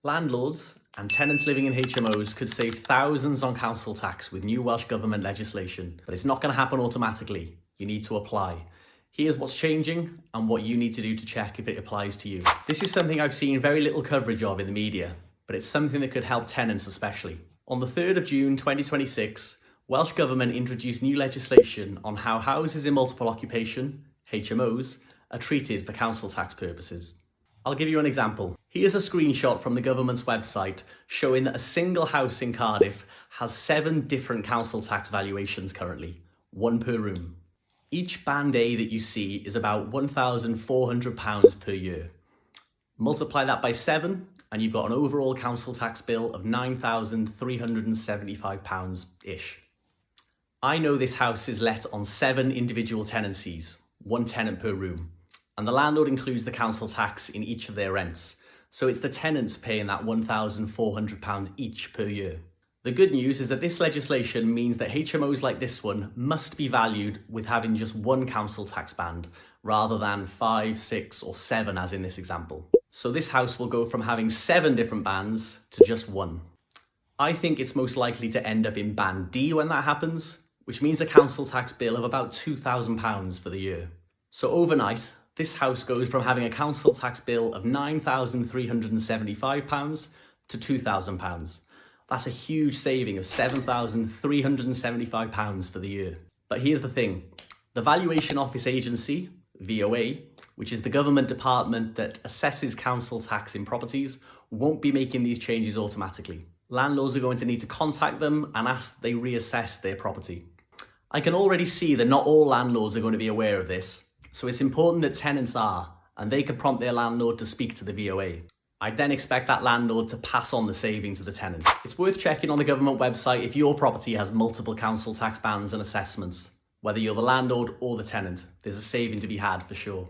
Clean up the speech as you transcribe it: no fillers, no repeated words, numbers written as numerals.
Landlords and tenants living in HMOs could save thousands on council tax with new Welsh Government legislation, but it's not going to happen automatically. You need to apply. Here's what's changing and what you need to do to check if it applies to you. This is something I've seen very little coverage of in the media, but it's something that could help tenants especially. On the 3rd of June 2026, Welsh Government introduced new legislation on how houses in multiple occupation, HMOs, are treated for council tax purposes. I'll give you an example. Here's a screenshot from the government's website showing that a single house in Cardiff has 7 different council tax valuations currently, 1 per room. Each band A that you see is about £1,400 per year. Multiply that by 7 and you've got an overall council tax bill of £9,375-ish. I know this house is let on 7 individual tenancies, 1 tenant per room. And the landlord includes the council tax in each of their rents. So it's the tenants paying that £1,400 each per year. The good news is that this legislation means that HMOs like this one must be valued with having just 1 council tax band, rather than 5, 6 or 7 as in this example. So this house will go from having 7 different bands to just 1. I think it's most likely to end up in band D when that happens, which means a council tax bill of about £2,000 for the year. So overnight, this house goes from having a council tax bill of £9,375 to £2,000. That's a huge saving of £7,375 for the year. But here's the thing. The Valuation Office Agency, VOA, which is the government department that assesses council tax in properties, won't be making these changes automatically. Landlords are going to need to contact them and ask that they reassess their property. I can already see that not all landlords are going to be aware of this. So it's important that tenants are, and they can prompt their landlord to speak to the VOA. I'd then expect that landlord to pass on the saving to the tenant. It's worth checking on the government website if your property has multiple council tax bands and assessments. Whether you're the landlord or the tenant, there's a saving to be had for sure.